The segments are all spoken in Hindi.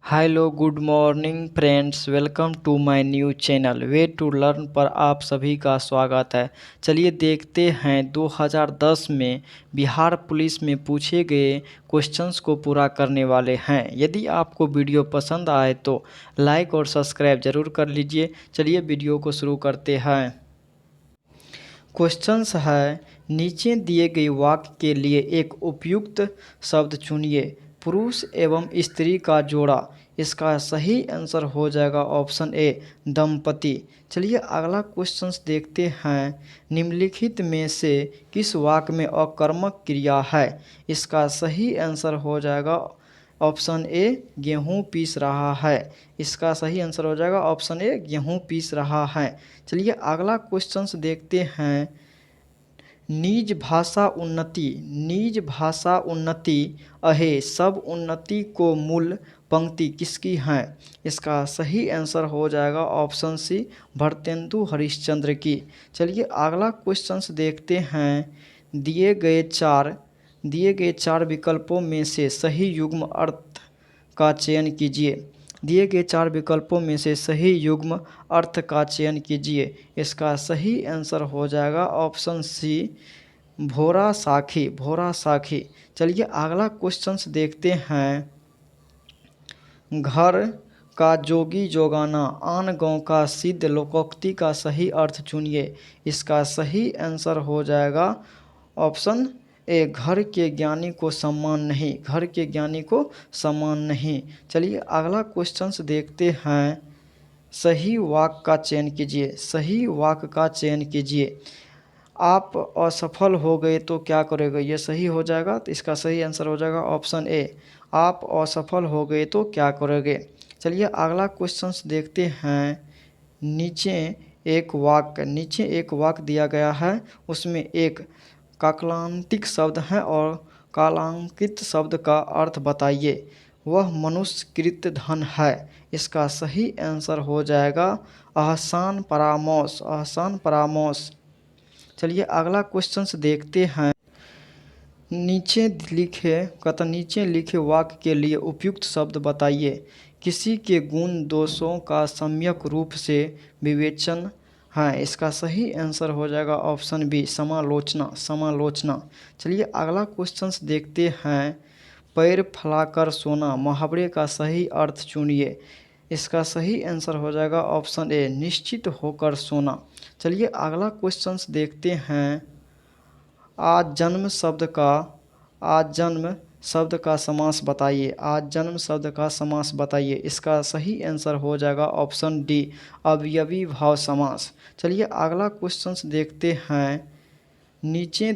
Hello good morning friends, welcome to my new channel way to learn पर आप सभी का स्वागत है। चलिए देखते हैं 2010 में बिहार पुलिस में पूछे गए क्वेश्चंस को पूरा करने वाले हैं। यदि आपको वीडियो पसंद आए तो लाइक और सब्सक्राइब ज़रूर कर लीजिए। चलिए वीडियो को शुरू करते हैं। क्वेश्चंस है, नीचे दिए गए वाक्य के लिए एक उपयुक्त शब्द चुनिए। पुरुष एवं स्त्री का जोड़ा। इसका सही आंसर हो जाएगा ऑप्शन ए दंपति। चलिए अगला क्वेश्चंस देखते हैं। निम्नलिखित में से किस वाक्य में अकर्मक क्रिया है? इसका सही आंसर हो जाएगा ऑप्शन ए गेहूँ पीस रहा है। इसका सही आंसर हो जाएगा ऑप्शन ए गेहूँ पीस रहा है। चलिए अगला क्वेश्चंस देखते हैं। निज भाषा उन्नति अहे सब उन्नति को मूल पंक्ति किसकी है? इसका सही आंसर हो जाएगा ऑप्शन सी भरतेंदु हरिश्चंद्र की। चलिए अगला क्वेश्चंस देखते हैं। दिए गए चार विकल्पों में से सही युग्म अर्थ का चयन कीजिए। दिए गए चार विकल्पों में से सही युग्म अर्थ का चयन कीजिए। इसका सही आंसर हो जाएगा ऑप्शन सी भोरा साखी। चलिए अगला क्वेश्चंस देखते हैं। घर का जोगी जोगाना आन गाँव का सिद्ध लोकोक्ति का सही अर्थ चुनिए। इसका सही आंसर हो जाएगा ऑप्शन ए घर के ज्ञानी को सम्मान नहीं। चलिए अगला क्वेश्चंस देखते हैं। सही वाक्य का चयन कीजिए। आप असफल हो गए तो क्या करोगे? ये सही हो जाएगा, तो इसका सही आंसर हो जाएगा ऑप्शन ए आप असफल हो गए तो क्या करोगे। चलिए अगला क्वेश्चंस देखते हैं। नीचे एक वाक्य दिया गया है, उसमें एक कालांतिक शब्द है और कालांकित शब्द का अर्थ बताइए। वह मनुष्यकृत धन है। इसका सही आंसर हो जाएगा आसान परामर्श। चलिए अगला क्वेश्चंस देखते हैं। नीचे लिखे वाक्य के लिए उपयुक्त शब्द बताइए। किसी के गुण दोषों का सम्यक रूप से विवेचन है। इसका सही आंसर हो जाएगा ऑप्शन बी समालोचना। चलिए अगला क्वेश्चंस देखते हैं। पैर फैलाकर सोना मुहावरे का सही अर्थ चुनिए। इसका सही आंसर हो जाएगा ऑप्शन ए निश्चित होकर सोना। चलिए अगला क्वेश्चंस देखते हैं। आज जन्म शब्द का समास बताइए। इसका सही आंसर हो जाएगा ऑप्शन डी अवयवी भाव समास। चलिए अगला क्वेश्चंस देखते हैं। नीचे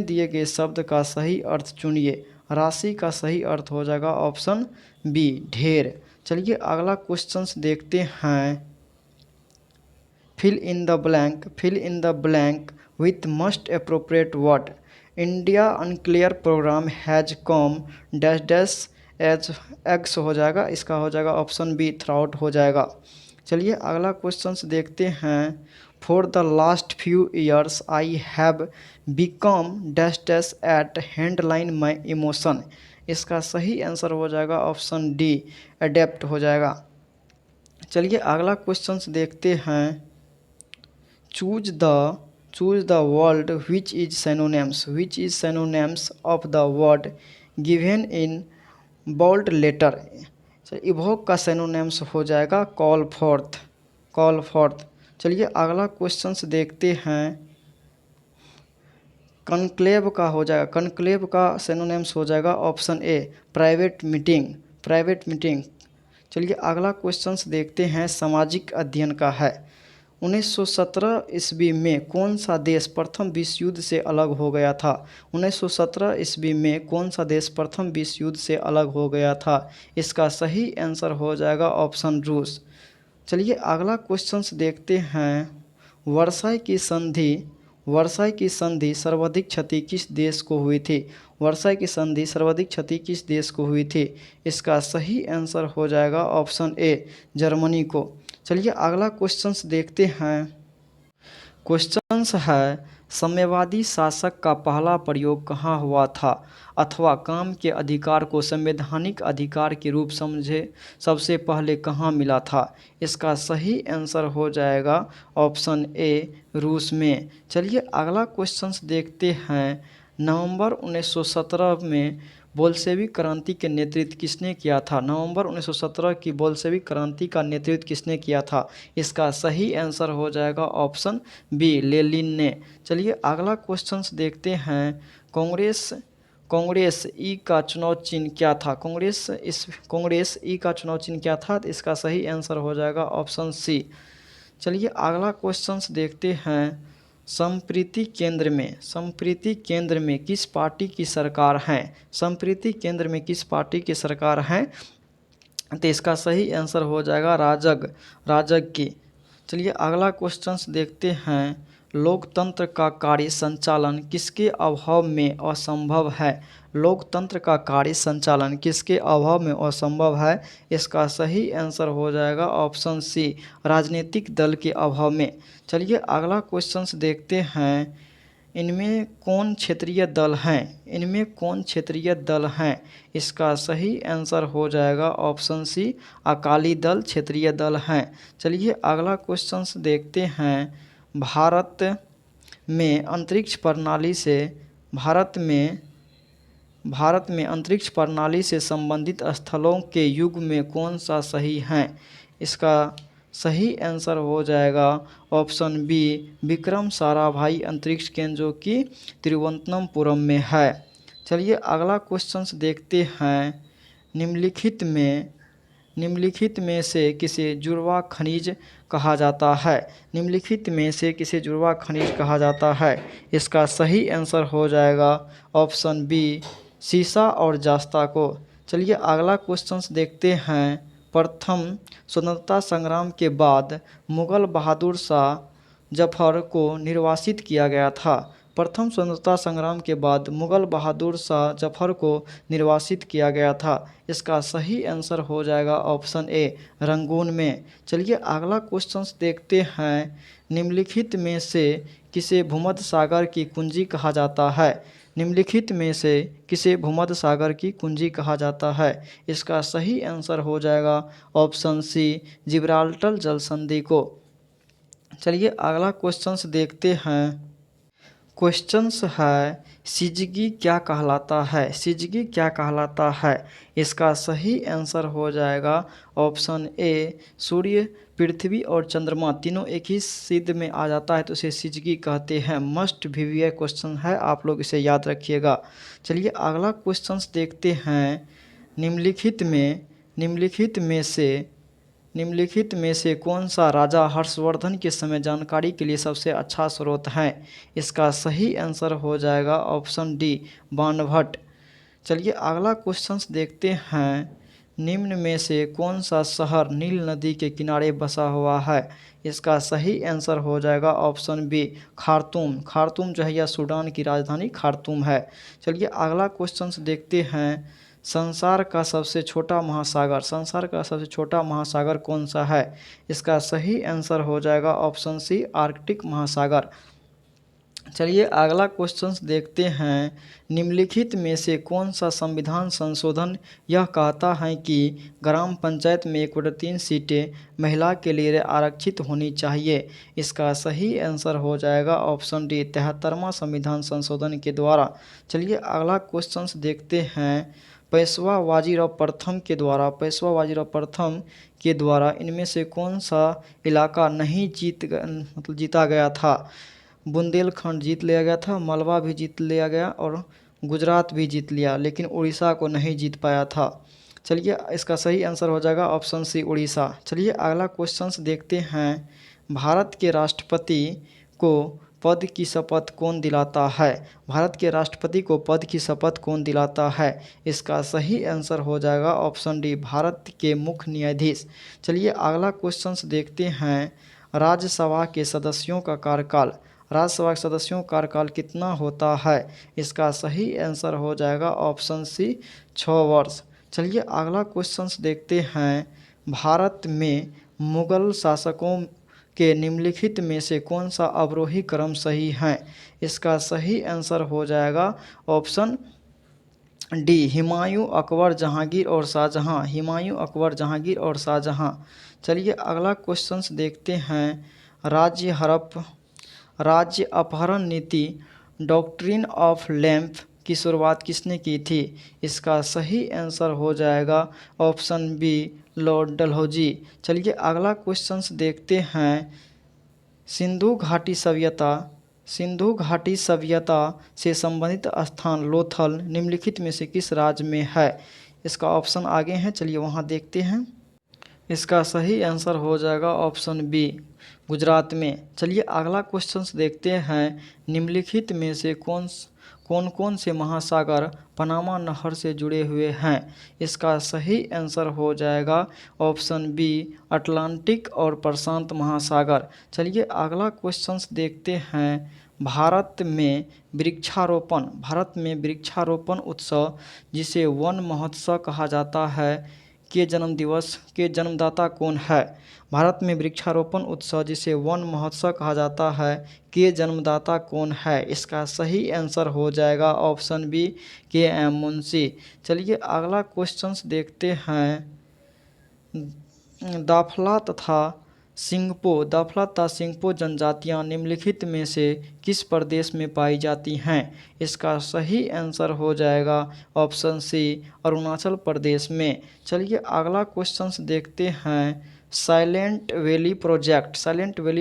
दिए गए शब्द का सही अर्थ चुनिए। राशि का सही अर्थ हो जाएगा ऑप्शन बी ढेर। चलिए अगला क्वेश्चंस देखते हैं। Fill in the blank with most appropriate word. India unclear program has come dash as X हो जाएगा। इसका हो जाएगा ऑप्शन बी थ्राउट हो जाएगा। चलिए अगला क्वेश्चंस देखते हैं। For the last few years I have become dash at handling my emotion. इसका सही आंसर हो जाएगा ऑप्शन डी अडेप्ट हो जाएगा। चलिए अगला क्वेश्चंस देखते हैं। Choose the word which is synonyms of the word given in bold letter। Evoke का synonyms हो जाएगा call forth। चलिए अगला क्वेश्चंस देखते हैं। कनक्लेव का synonyms हो जाएगा ऑप्शन ए प्राइवेट मीटिंग। चलिए अगला क्वेश्चंस देखते हैं। सामाजिक अध्ययन का है। 1917 ईस्वी में कौन सा देश प्रथम विश्व युद्ध से अलग हो गया था? 1917 ईस्वी में कौन सा देश प्रथम विश्व युद्ध से अलग हो गया था? इसका सही आंसर हो जाएगा ऑप्शन रूस। चलिए अगला क्वेश्चंस देखते हैं। वर्साई की संधि सर्वाधिक क्षति किस देश को हुई थी? वर्साई की संधि सर्वाधिक क्षति किस देश को हुई थी? इसका सही आंसर हो जाएगा ऑप्शन ए जर्मनी को। चलिए अगला क्वेश्चंस देखते हैं। क्वेश्चंस है साम्यवादी शासक का पहला प्रयोग कहाँ हुआ था, अथवा काम के अधिकार को संवैधानिक अधिकार के रूप समझे सबसे पहले कहाँ मिला था। इसका सही आंसर हो जाएगा ऑप्शन ए, रूस में। चलिए अगला क्वेश्चन देखते हैं। नवंबर 1917 में बोल्शेविक क्रांति के नेतृत्व किसने किया था। नवंबर 1917 की बोल्शेविक क्रांति का नेतृत्व किसने किया था। इसका सही आंसर हो जाएगा ऑप्शन बी, लेनिन ने। चलिए अगला क्वेश्चन देखते हैं। कांग्रेस ई का चुनाव चिन्ह क्या था। कांग्रेस ई का चुनाव चिन्ह क्या था। तो इसका सही आंसर हो जाएगा ऑप्शन सी। चलिए अगला क्वेश्चन देखते हैं। संप्रीति केंद्र में किस पार्टी की सरकार है। संप्रीति केंद्र में किस पार्टी की सरकार है। तो इसका सही आंसर हो जाएगा राजग की। चलिए अगला क्वेश्चन देखते हैं। लोकतंत्र का कार्य संचालन किसके अभाव में असंभव है। लोकतंत्र का कार्य संचालन किसके अभाव में असंभव है। इसका सही आंसर हो जाएगा ऑप्शन सी, राजनीतिक दल के अभाव में। चलिए अगला क्वेश्चन देखते हैं। इनमें कौन क्षेत्रीय दल हैं। इसका सही आंसर हो जाएगा ऑप्शन सी, अकाली दल क्षेत्रीय दल हैं। चलिए अगला क्वेश्चन देखते हैं। भारत में अंतरिक्ष प्रणाली से संबंधित स्थलों के युग में कौन सा सही है। इसका सही आंसर हो जाएगा ऑप्शन बी, विक्रम साराभाई अंतरिक्ष केंद्र, जो कि तिरुवनंतपुरम में है। चलिए अगला क्वेश्चन देखते हैं। निम्नलिखित में से किसे जुड़वा खनिज कहा जाता है। इसका सही आंसर हो जाएगा ऑप्शन बी, सीसा और जास्ता को। चलिए अगला क्वेश्चन देखते हैं। प्रथम स्वतंत्रता संग्राम के बाद मुगल बहादुर शाह जफर को निर्वासित किया गया था। प्रथम स्वतंत्रता संग्राम के बाद मुगल बहादुर शाह जफर को निर्वासित किया गया था। इसका सही आंसर हो जाएगा ऑप्शन ए, रंगून में। चलिए अगला क्वेश्चन देखते हैं। निम्नलिखित में से किसे भूमध्य सागर की कुंजी कहा जाता है। इसका सही आंसर हो जाएगा ऑप्शन सी, जिब्राल्टर जल संधि को। चलिए अगला क्वेश्चन देखते हैं। क्वेश्चंस है, सिजगी क्या कहलाता है। इसका सही आंसर हो जाएगा ऑप्शन ए, सूर्य, पृथ्वी और चंद्रमा तीनों एक ही सिद्ध में आ जाता है तो इसे सिजगी कहते हैं। मस्ट भी क्वेश्चन है, आप लोग इसे याद रखिएगा। चलिए अगला क्वेश्चन देखते हैं। निम्नलिखित में से कौन सा राजा हर्षवर्धन के समय जानकारी के लिए सबसे अच्छा स्रोत है। इसका सही आंसर हो जाएगा ऑप्शन डी, बाणभट्ट। चलिए अगला क्वेश्चन देखते हैं। निम्न में से कौन सा शहर नील नदी के किनारे बसा हुआ है। इसका सही आंसर हो जाएगा ऑप्शन बी, खार्तूम जो है यह सूडान की राजधानी खार्तूम है। चलिए अगला क्वेश्चन देखते हैं। संसार का सबसे छोटा महासागर कौन सा है। इसका सही आंसर हो जाएगा ऑप्शन सी, आर्कटिक महासागर। चलिए अगला क्वेश्चन देखते हैं। निम्नलिखित में से कौन सा संविधान संशोधन यह कहता है कि ग्राम पंचायत में 1/3 सीटें महिला के लिए आरक्षित होनी चाहिए। इसका सही आंसर हो जाएगा ऑप्शन डी, 73वां संविधान संशोधन के द्वारा। चलिए अगला क्वेश्चन देखते हैं। पेशवा बाजीराव प्रथम के द्वारा इनमें से कौन सा इलाका नहीं जीता गया था। बुंदेलखंड जीत लिया गया था, मालवा भी जीत लिया गया और गुजरात भी जीत लिया, लेकिन उड़ीसा को नहीं जीत पाया था। चलिए इसका सही आंसर हो जाएगा ऑप्शन सी, उड़ीसा। चलिए अगला क्वेश्चन देखते हैं। भारत के राष्ट्रपति को पद की शपथ कौन दिलाता है। इसका सही आंसर हो जाएगा ऑप्शन डी, भारत के मुख्य न्यायाधीश। चलिए अगला क्वेश्चन देखते हैं। राज्यसभा के सदस्यों का कार्यकाल कितना होता है। इसका सही आंसर हो जाएगा ऑप्शन सी, 6 वर्ष। चलिए अगला क्वेश्चन देखते हैं। भारत में मुगल शासकों के निम्नलिखित में से कौन सा अवरोही क्रम सही है? इसका सही आंसर हो जाएगा ऑप्शन डी, हुमायूं, अकबर, जहांगीर और शाहजहां। हुमायूं, अकबर, जहांगीर और शाहजहां। चलिए अगला क्वेश्चंस देखते हैं। राज्य अपहरण नीति डॉक्ट्रिन ऑफ लैंप की शुरुआत किसने की थी? इसका सही आंसर हो जाएगा ऑप्शन बी, लॉर्ड डलहौजी। चलिए अगला क्वेश्चंस देखते हैं। सिंधु घाटी सभ्यता से संबंधित स्थान लोथल निम्नलिखित में से किस राज्य में है? इसका ऑप्शन आगे हैं, चलिए वहाँ देखते हैं। इसका सही आंसर हो जाएगा ऑप्शन बी, गुजरात में। चलिए अगला क्वेश्चंस देखते हैं। निम्नलिखित में से कौन कौन से महासागर पनामा नहर से जुड़े हुए हैं? इसका सही आंसर हो जाएगा ऑप्शन बी, अटलांटिक और प्रशांत महासागर। चलिए अगला क्वेश्चंस देखते हैं। भारत में वृक्षारोपण उत्सव जिसे वन महोत्सव कहा जाता है के जन्मदाता कौन है? भारत में वृक्षारोपण उत्सव जिसे वन महोत्सव कहा जाता है के जन्मदाता कौन है? इसका सही आंसर हो जाएगा ऑप्शन बी, के.एम. मुंशी। चलिए अगला क्वेश्चंस देखते हैं। दाफला तथा सिंगपो जनजातियां निम्नलिखित में से किस प्रदेश में पाई जाती हैं? इसका सही आंसर हो जाएगा ऑप्शन सी, अरुणाचल प्रदेश में। चलिए अगला क्वेश्चंस देखते हैं। साइलेंट वैली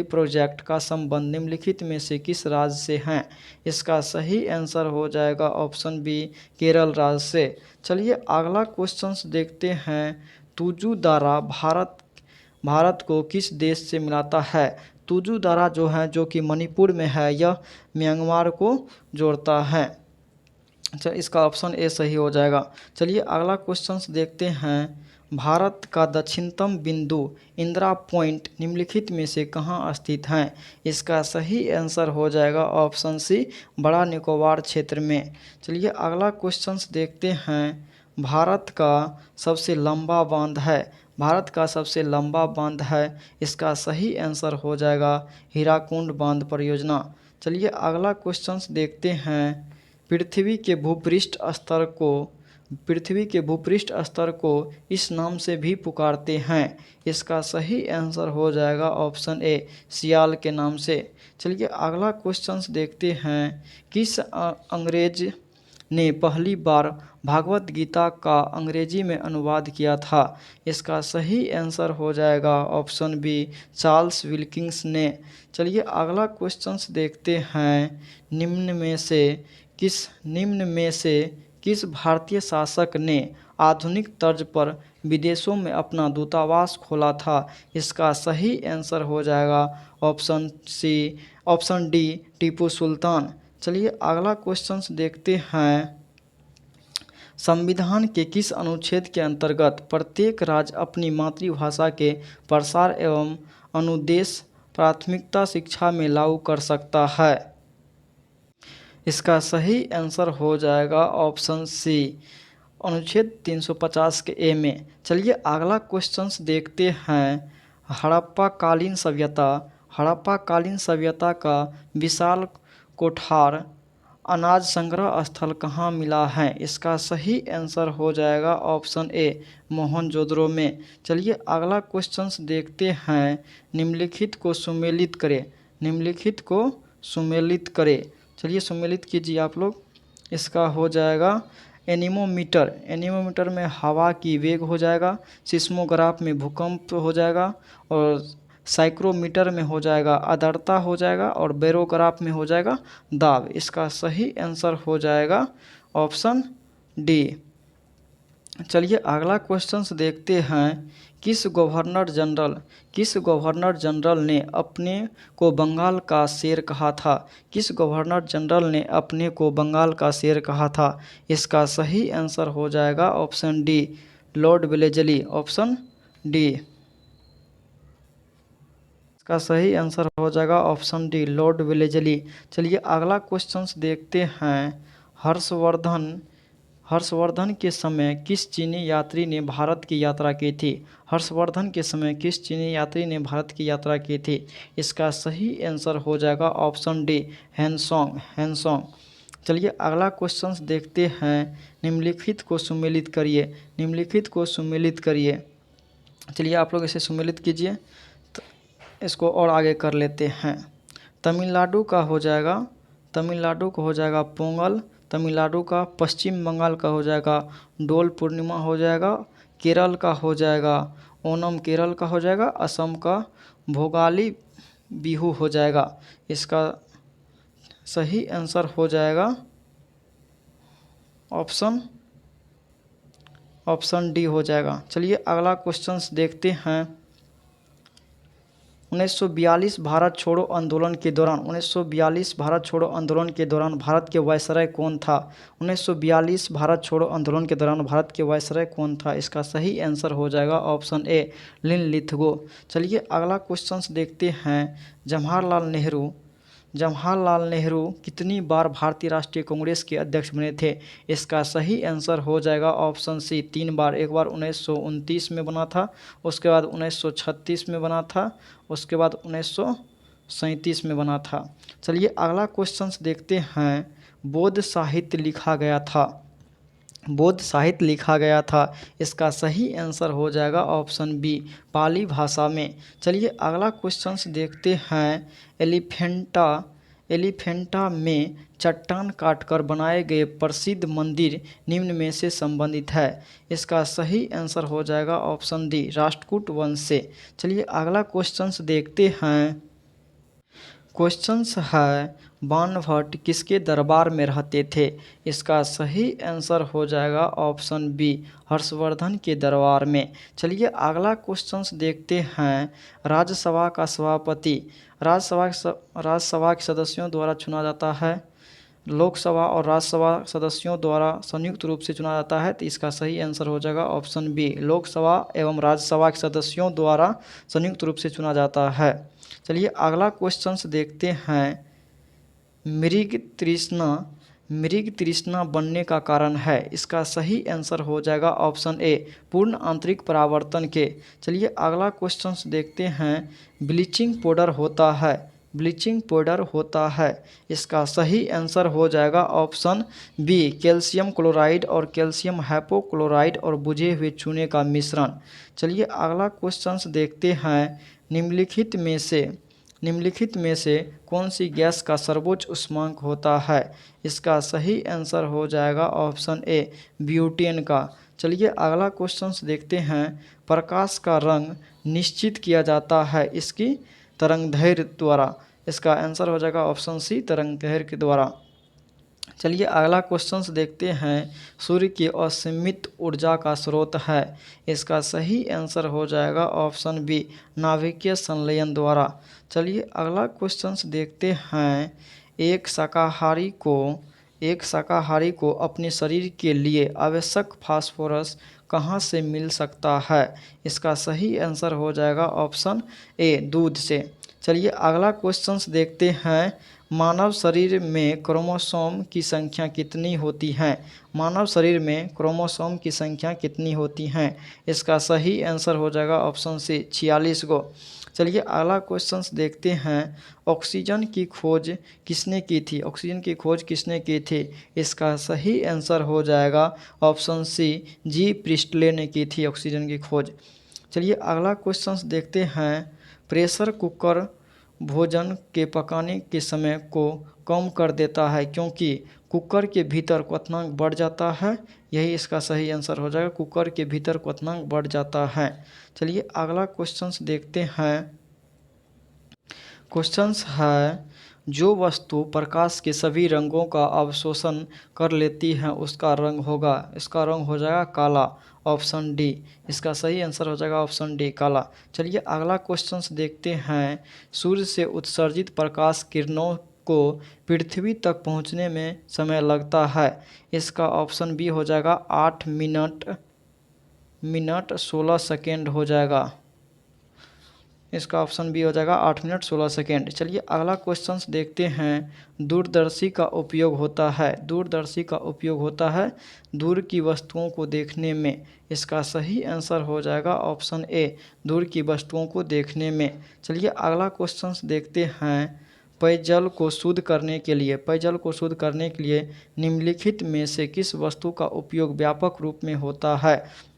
प्रोजेक्ट का संबंध निम्नलिखित में से किस राज्य से है? इसका सही आंसर हो जाएगा ऑप्शन बी, केरल राज्य से। चलिए अगला क्वेश्चंस देखते हैं। तुजू दारा भारत को किस देश से मिलाता है? तुजू दारा जो कि मणिपुर में है, यह म्यांमार को जोड़ता है। अच्छा, इसका ऑप्शन ए सही हो जाएगा। चलिए अगला क्वेश्चंस देखते हैं। भारत का दक्षिणतम बिंदु इंदिरा पॉइंट निम्नलिखित में से कहाँ स्थित है? इसका सही आंसर हो जाएगा ऑप्शन सी, बड़ा निकोबार क्षेत्र में। चलिए अगला क्वेश्चंस देखते हैं। भारत का सबसे लंबा बांध है, इसका सही आंसर हो जाएगा हीराकुंड बांध परियोजना। चलिए अगला क्वेश्चंस देखते हैं। पृथ्वी के भूपृष्ठ स्तर को इस नाम से भी पुकारते हैं। इसका सही आंसर हो जाएगा ऑप्शन ए, सियाल के नाम से। चलिए अगला क्वेश्चंस देखते हैं। किस अंग्रेज ने पहली बार भागवत गीता का अंग्रेजी में अनुवाद किया था? इसका सही आंसर हो जाएगा ऑप्शन बी, चार्ल्स विल्किंस ने। चलिए अगला क्वेश्चंस देखते हैं। निम्न में से किस भारतीय शासक ने आधुनिक तर्ज पर विदेशों में अपना दूतावास खोला था? इसका सही आंसर हो जाएगा ऑप्शन डी, टीपू सुल्तान। चलिए अगला क्वेश्चंस देखते हैं। संविधान के किस अनुच्छेद के अंतर्गत प्रत्येक राज्य अपनी मातृभाषा के प्रसार एवं अनुदेश प्राथमिकता शिक्षा में लागू कर सकता है? इसका सही आंसर हो जाएगा ऑप्शन सी, अनुच्छेद 350 के ए में। चलिए अगला क्वेश्चंस देखते हैं। हड़प्पा कालीन सभ्यता का विशाल कोठार अनाज संग्रह स्थल कहाँ मिला है? इसका सही आंसर हो जाएगा ऑप्शन ए, मोहनजोदड़ो में। चलिए अगला क्वेश्चंस देखते हैं। निम्नलिखित को सुमेलित करें। चलिए सुमेलित कीजिए आप लोग। इसका हो जाएगा एनीमोमीटर में हवा की वेग हो जाएगा, सिस्मोग्राफ में भूकंप हो जाएगा, और साइक्रोमीटर में हो जाएगा आर्द्रता हो जाएगा, और बेरोग्राफ में हो जाएगा दाब। इसका सही आंसर हो जाएगा ऑप्शन डी। चलिए अगला क्वेश्चंस देखते हैं। किस गवर्नर जनरल ने अपने को बंगाल का शेर कहा था? किस गवर्नर जनरल ने अपने को बंगाल का शेर कहा था? इसका सही आंसर हो जाएगा option D, Lord Wellesley. Option D इसका सही आंसर हो जाएगा ऑप्शन डी, लॉर्ड वेलेस्ली। चलिए अगला क्वेश्चंस देखते हैं। हर्षवर्धन के समय किस चीनी यात्री ने भारत की यात्रा की थी? हर्षवर्धन के समय किस चीनी यात्री ने भारत की यात्रा की थी? इसका सही आंसर हो जाएगा ऑप्शन डी, हैंसोंग। चलिए अगला क्वेश्चन देखते हैं। निम्नलिखित को सुमेलित करिए। निम्नलिखित को सुमेलित करिए। चलिए आप लोग इसे सुमेलित कीजिए। इसको और आगे कर लेते हैं। तमिलनाडु का हो जाएगा पोंगल। तमिलनाडु का, पश्चिम बंगाल का हो जाएगा डोल पूर्णिमा हो जाएगा। केरल का हो जाएगा ओनम केरल का हो जाएगा। असम का भोगाली बिहू हो जाएगा। इसका सही आंसर हो जाएगा ऑप्शन डी हो जाएगा। चलिए अगला क्वेश्चन देखते हैं। 1942 भारत छोड़ो आंदोलन के दौरान 1942 भारत छोड़ो आंदोलन के दौरान भारत के वायसराय कौन था? 1942 भारत छोड़ो आंदोलन के दौरान भारत के वायसराय कौन था? इसका सही आंसर हो जाएगा ऑप्शन ए, लिनलिथगो। चलिए अगला क्वेश्चन देखते हैं। जवाहरलाल नेहरू कितनी बार भारतीय राष्ट्रीय कांग्रेस के अध्यक्ष बने थे? इसका सही आंसर हो जाएगा ऑप्शन सी, 3 बार। एक बार 1929 में बना था, उसके बाद 1936 में बना था, उसके बाद 1937 में बना था। चलिए अगला क्वेश्चन देखते हैं। बौद्ध साहित्य लिखा गया था। इसका सही आंसर हो जाएगा ऑप्शन बी, पाली भाषा में। चलिए अगला क्वेश्चन देखते हैं। एलिफेंटा में चट्टान काटकर बनाए गए प्रसिद्ध मंदिर निम्न में से संबंधित है। इसका सही आंसर हो जाएगा ऑप्शन डी, राष्ट्रकूट वंश से। चलिए अगला क्वेश्चन देखते हैं। क्वेश्चन है, बाणभट्ट किसके दरबार में रहते थे? इसका सही आंसर हो जाएगा ऑप्शन बी, हर्षवर्धन के दरबार में। चलिए अगला क्वेश्चन देखते हैं। राज्यसभा का सभापति राज्यसभा के सदस्यों द्वारा चुना जाता है। लोकसभा और राज्यसभा सदस्यों द्वारा संयुक्त रूप से चुना जाता है। तो इसका सही आंसर हो जाएगा ऑप्शन बी, लोकसभा एवं राज्यसभा के सदस्यों द्वारा संयुक्त रूप से चुना जाता है। चलिए अगला क्वेश्चन देखते हैं। मृग तृष्णा बनने का कारण है। इसका सही आंसर हो जाएगा ऑप्शन ए, पूर्ण आंतरिक परावर्तन के। चलिए अगला क्वेश्चन देखते हैं। ब्लीचिंग पाउडर होता है। इसका सही आंसर हो जाएगा ऑप्शन बी, कैल्शियम क्लोराइड और कैल्शियम हाइपोक्लोराइड और बुझे हुए चूने का मिश्रण। चलिए अगला क्वेश्चन देखते हैं। निम्नलिखित में से कौन सी गैस का सर्वोच्च उष्मांक होता है? इसका सही आंसर हो जाएगा ऑप्शन ए, ब्यूटेन का। चलिए अगला क्वेश्चन देखते हैं। प्रकाश का रंग निश्चित किया जाता है इसकी तरंगदैर्घ्य द्वारा। इसका आंसर हो जाएगा ऑप्शन सी, तरंगदैर्घ्य के द्वारा। चलिए अगला क्वेश्चन देखते हैं। सूर्य की असीमित ऊर्जा का स्रोत है। इसका सही आंसर हो जाएगा ऑप्शन बी, नाभिकीय संलयन द्वारा। चलिए अगला क्वेश्चन देखते हैं। एक शाकाहारी को अपने शरीर के लिए आवश्यक फास्फोरस कहाँ से मिल सकता है? इसका सही आंसर हो जाएगा ऑप्शन ए, दूध से। चलिए अगला क्वेश्चन देखते हैं। मानव शरीर में क्रोमोसोम की संख्या कितनी होती है? मानव शरीर में क्रोमोसोम की संख्या कितनी होती हैं? इसका सही आंसर हो जाएगा ऑप्शन सी, 46 गो। चलिए अगला क्वेश्चन देखते हैं। ऑक्सीजन की खोज किसने की थी? इसका सही आंसर हो जाएगा ऑप्शन सी, जी प्रिस्टले ने की थी ऑक्सीजन की खोज। चलिए अगला क्वेश्चन देखते हैं। प्रेशर कुकर भोजन के पकाने के समय को कम कर देता है क्योंकि कुकर के भीतर क्वथनांक बढ़ जाता है। यही इसका सही आंसर हो जाएगा, कुकर के भीतर क्वथनांक बढ़ जाता है। चलिए अगला क्वेश्चन देखते हैं। क्वेश्चन है, जो वस्तु प्रकाश के सभी रंगों का अवशोषण कर लेती है इसका रंग हो जाएगा काला, ऑप्शन डी। इसका सही आंसर हो जाएगा ऑप्शन डी, काला। चलिए अगला क्वेश्चन देखते हैं। सूर्य से उत्सर्जित प्रकाश किरणों को पृथ्वी तक पहुंचने में समय लगता है। इसका ऑप्शन बी हो जाएगा 8 मिनट 16 सेकेंड हो जाएगा। इसका ऑप्शन बी हो जाएगा 8 मिनट 16 सेकेंड। चलिए अगला क्वेश्चन देखते हैं। दूरदर्शी का उपयोग होता है, दूरदर्शी का उपयोग होता है दूर की वस्तुओं को देखने में। इसका सही आंसर हो जाएगा ऑप्शन ए, दूर की वस्तुओं को देखने में। चलिए अगला क्वेश्चन देखते हैं। पेयजल को शुद्ध करने के लिए, पेयजल को शुद्ध करने के लिए निम्नलिखित में से किस वस्तु का उपयोग व्यापक रूप में होता है।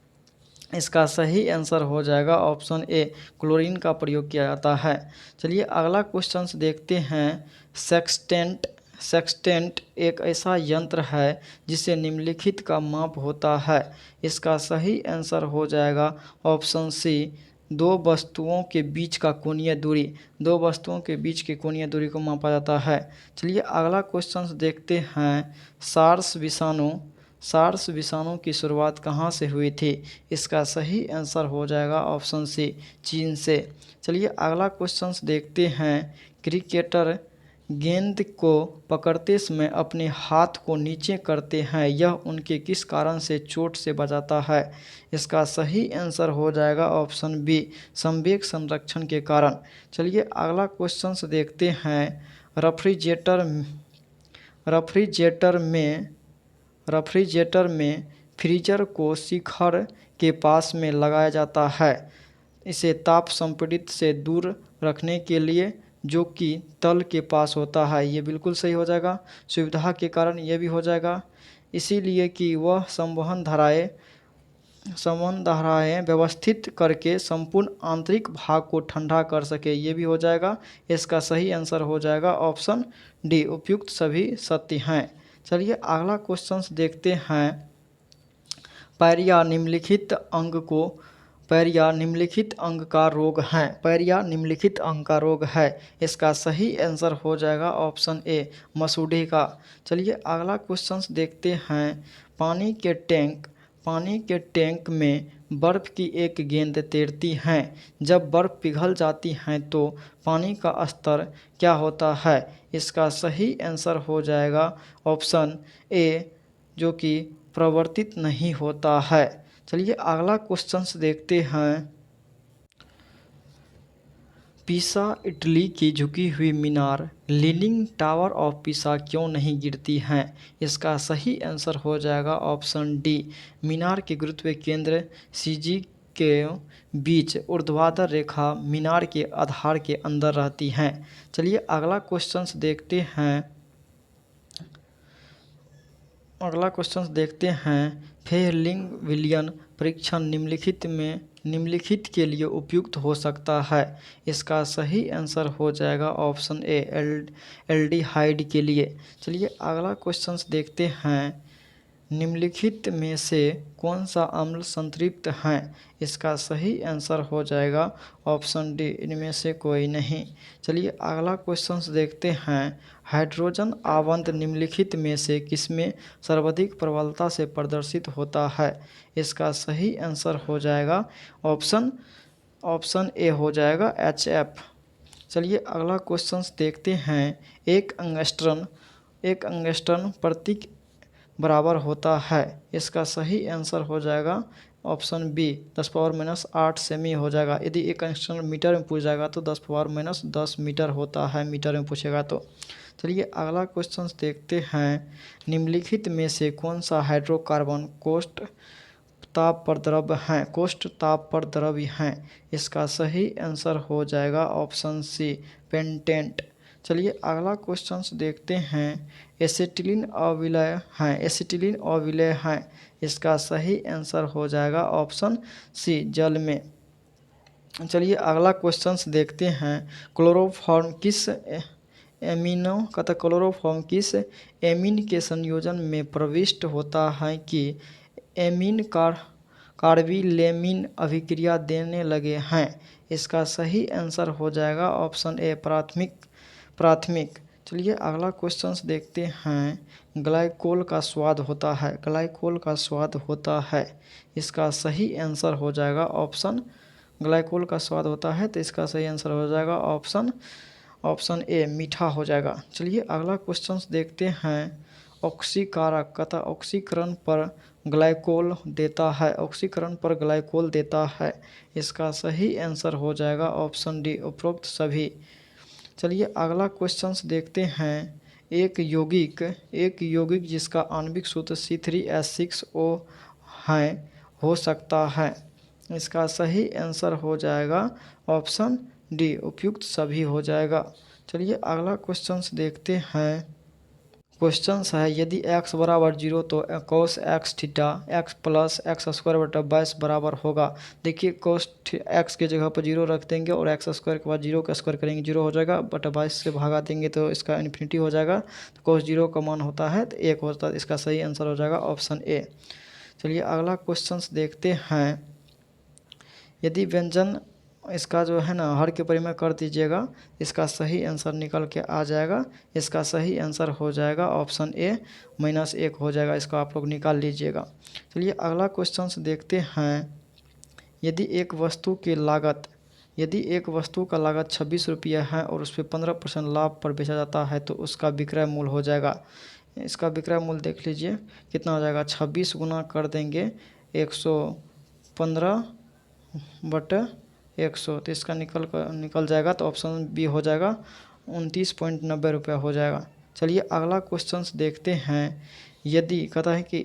इसका सही आंसर हो जाएगा ऑप्शन ए, क्लोरीन का प्रयोग किया जाता है। चलिए अगला क्वेश्चन देखते हैं। सेक्सटेंट, सेक्सटेंट एक ऐसा यंत्र है जिसे निम्नलिखित का माप होता है। इसका सही आंसर हो जाएगा ऑप्शन सी, दो वस्तुओं के बीच का कोणीय दूरी, दो वस्तुओं के बीच की कोणीय दूरी को मापा जाता है। चलिए अगला क्वेश्चन देखते हैं। सार्स विषाणु, सार्स विषाणु की शुरुआत कहाँ से हुई थी। इसका सही आंसर हो जाएगा ऑप्शन सी, चीन से। चलिए अगला क्वेश्चन देखते हैं। क्रिकेटर गेंद को पकड़ते समय अपने हाथ को नीचे करते हैं, यह उनके किस कारण से चोट से बचाता है। इसका सही आंसर हो जाएगा ऑप्शन बी, संवेग संरक्षण के कारण। चलिए अगला क्वेश्चन देखते हैं। रेफ्रिजरेटर, रेफ्रिजरेटर में, रेफ्रिजरेटर में फ्रीजर को शिखर के पास में लगाया जाता है, इसे ताप संपीड़ित से दूर रखने के लिए, जो कि तल के पास होता है। ये बिल्कुल सही हो जाएगा। सुविधा के कारण ये भी हो जाएगा, इसीलिए कि वह संवहन धाराएं व्यवस्थित करके संपूर्ण आंतरिक भाग को ठंडा कर सके। ये भी हो जाएगा। इसका सही आंसर हो जाएगा ऑप्शन डी, उपयुक्त सभी सत्य हैं। चलिए अगला क्वेश्चन देखते हैं। पैरिया निम्नलिखित अंग को, पैरिया निम्नलिखित अंग का रोग है, पैरिया निम्नलिखित अंग का रोग है। इसका सही आंसर हो जाएगा ऑप्शन ए, मसूड़े का। चलिए अगला क्वेश्चन देखते हैं। पानी के टैंक, पानी के टैंक में बर्फ़ की एक गेंद तैरती है, जब बर्फ़ पिघल जाती है तो पानी का स्तर क्या होता है। इसका सही आंसर हो जाएगा ऑप्शन ए, जो कि प्रवर्तित नहीं होता है। चलिए अगला क्वेश्चन देखते हैं। पीसा इटली की झुकी हुई मीनार लीनिंग टावर ऑफ पीसा क्यों नहीं गिरती हैं। इसका सही आंसर हो जाएगा ऑप्शन डी, मीनार के गुरुत्व केंद्र सीजी के बीच ऊर्ध्वाधर रेखा मीनार के आधार के अंदर रहती हैं। चलिए अगला क्वेश्चन देखते हैं। अगला क्वेश्चन देखते हैं। फेयरलिंग विलियन परीक्षण निम्नलिखित के लिए उपयुक्त हो सकता है। इसका सही आंसर हो जाएगा ऑप्शन ए, एल्डिहाइड के लिए। चलिए अगला क्वेश्चन देखते हैं। निम्नलिखित में से कौन सा अम्ल संतृप्त है। इसका सही आंसर हो जाएगा ऑप्शन डी, इनमें से कोई नहीं। चलिए अगला क्वेश्चन देखते हैं। हाइड्रोजन आवंत निम्नलिखित में से किसमें सर्वाधिक प्रबलता से प्रदर्शित होता है। इसका सही आंसर हो जाएगा ऑप्शन ए हो जाएगा HF। चलिए अगला क्वेश्चन देखते हैं। एक अंगस्ट्रन प्रति बराबर होता है। इसका सही आंसर हो जाएगा ऑप्शन बी, 10⁻⁻8 सेमी हो जाएगा। यदि एक अंगस्ट्रन मीटर में पूछ जाएगा तो 10⁻10 मीटर होता है, मीटर में पूछेगा तो। चलिए अगला क्वेश्चन देखते हैं। निम्नलिखित में से कौन सा हाइड्रोकार्बन कोष्ठ ताप पर द्रव हैं, कोष्ठ ताप पर द्रव्य हैं। इसका सही आंसर हो जाएगा ऑप्शन सी, पेंटेंट। चलिए अगला क्वेश्चन देखते हैं। एसिटिलीन अविलय हैं, एसिटिलीन अविलय हैं। इसका सही आंसर हो जाएगा ऑप्शन सी, जल में। चलिए अगला क्वेश्चन देखते हैं। क्लोरोफॉर्म किस क्लोरोफॉर्म किस एमीन के संयोजन में प्रविष्ट होता है कि एमीन कार्बिलेमीन अभिक्रिया देने लगे हैं। इसका सही आंसर हो जाएगा ऑप्शन ए, प्राथमिक। चलिए अगला क्वेश्चन देखते हैं। ग्लाइकोल का स्वाद होता है, ग्लाइकोल का स्वाद होता है। इसका सही आंसर हो जाएगा ऑप्शन, ग्लाइकोल का स्वाद होता है तो इसका सही आंसर हो जाएगा ऑप्शन ए, मीठा हो जाएगा। चलिए अगला क्वेश्चन देखते हैं। ऑक्सीकारक तथा ऑक्सीकरण पर ग्लाइकोल देता है, ऑक्सीकरण पर ग्लाइकोल देता है। इसका सही आंसर हो जाएगा ऑप्शन डी, उपरोक्त सभी। चलिए अगला क्वेश्चन देखते हैं। एक यौगिक जिसका आणविक सूत्र C3H6O है हो सकता है। इसका सही आंसर हो जाएगा ऑप्शन डी, उपयुक्त सभी हो जाएगा। चलिए अगला क्वेश्चन देखते हैं। क्वेश्चन है यदि x बराबर 0 तो cos x theta x plus x square बटा 22 बराबर होगा। देखिए cos x के जगह पर 0 रख देंगे और एक्स स्क्वायर के बाद 0 का स्क्वायर करेंगे, 0 हो जाएगा, बटा 22 से भागा देंगे तो इसका इन्फिनिटी हो जाएगा। तो cos 0 का मान होता है तो 1 होता है। इसका सही आंसर हो जाएगा ऑप्शन ए। चलिए अगला क्वेश्चन देखते हैं। यदि व्यंजन इसका जो है ना हर के परिमेय कर दीजिएगा, इसका सही आंसर निकल के आ जाएगा। इसका सही आंसर हो जाएगा ऑप्शन ए, -1 हो जाएगा। इसको आप लोग निकाल लीजिएगा। चलिए अगला क्वेश्चन देखते हैं। यदि एक वस्तु का लागत 26 रुपया है और उस पर 15% लाभ पर बेचा जाता है तो उसका विक्रय मूल्य हो जाएगा। इसका विक्रय मूल्य देख लीजिए कितना हो जाएगा। 26 गुना कर देंगे 115 बटे 100, तो इसका निकल जाएगा। तो ऑप्शन बी हो जाएगा, 29.90 रुपया हो जाएगा। चलिए अगला क्वेश्चन देखते हैं। यदि कहता है कि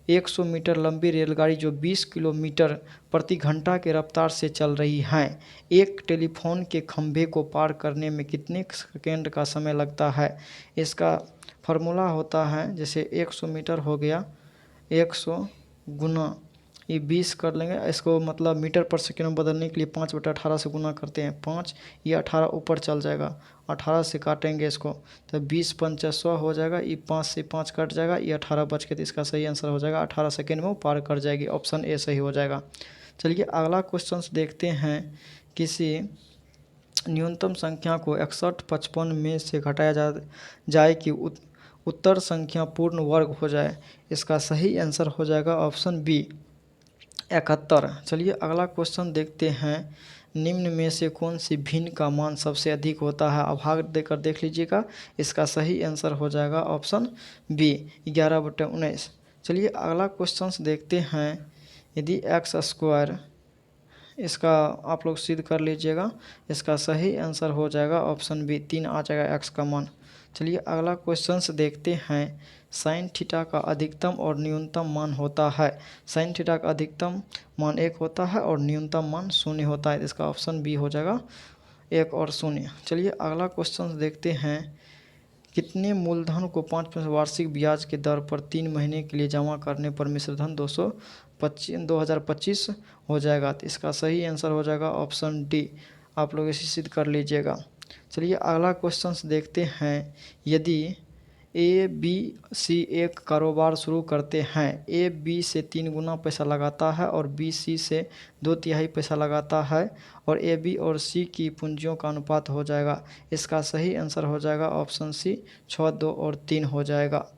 100 मीटर लंबी रेलगाड़ी जो 20 किलोमीटर प्रति घंटा के रफ्तार से चल रही है, एक टेलीफोन के खंभे को पार करने में कितने सेकेंड का समय लगता है। इसका फार्मूला होता है, जैसे 100 मीटर हो गया, 100 गुना ये 20 कर लेंगे। इसको मतलब मीटर पर सेकेंड में बदलने के लिए 5/18 से गुना करते हैं। 5 ये 18 ऊपर चल जाएगा, 18 से काटेंगे इसको तो 20 पंचा 100 हो जाएगा। ये 5 से 5 कट जाएगा, ये 18 बच के, तो इसका सही आंसर हो जाएगा 18 सेकेंड में वो पार कर जाएगी। ऑप्शन ए सही हो जाएगा। चलिए अगला क्वेश्चन देखते हैं। किसी न्यूनतम संख्या को 61, 55 में से घटाया जाए कि उत्तर संख्या पूर्ण वर्ग हो जाए। इसका सही आंसर हो जाएगा ऑप्शन बी, 71। चलिए अगला क्वेश्चन देखते हैं। निम्न में से कौन सी भिन्न का मान सबसे अधिक होता है। अभाग देकर देख लीजिएगा। इसका सही आंसर हो जाएगा ऑप्शन बी, 11/19। चलिए अगला क्वेश्चन देखते हैं। यदि एक्स स्क्वायर, इसका आप लोग सिद्ध कर लीजिएगा। इसका सही आंसर हो जाएगा ऑप्शन बी, 3 आ जाएगा एक्स का मान। चलिए अगला क्वेश्चन देखते हैं। साइन थीटा का अधिकतम और न्यूनतम मान होता है। साइन थीटा का अधिकतम मान 1 होता है और न्यूनतम मान 0 होता है। इसका ऑप्शन बी हो जाएगा, 1 और 0। चलिए अगला क्वेश्चन देखते हैं। कितने मूलधन को 5% वार्षिक ब्याज के दर पर 3 महीने के लिए जमा करने पर मिश्रधन 2025 हो जाएगा। तो इसका सही आंसर हो जाएगा ऑप्शन डी। आप लोग इसे सिद्ध कर लीजिएगा। चलिए अगला क्वेश्चन देखते हैं। यदि ए बी सी एक कारोबार शुरू करते हैं, ए बी से 3 गुना पैसा लगाता है और बी सी से 2/3 पैसा लगाता है और ए बी और सी की पूंजियों का अनुपात हो जाएगा। इसका सही आंसर हो जाएगा ऑप्शन सी, 6, 2 और 3 हो जाएगा।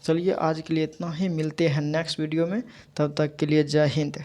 चलिए आज के लिए इतना ही, मिलते हैं नेक्स्ट वीडियो में। तब तक के लिए जय हिंद।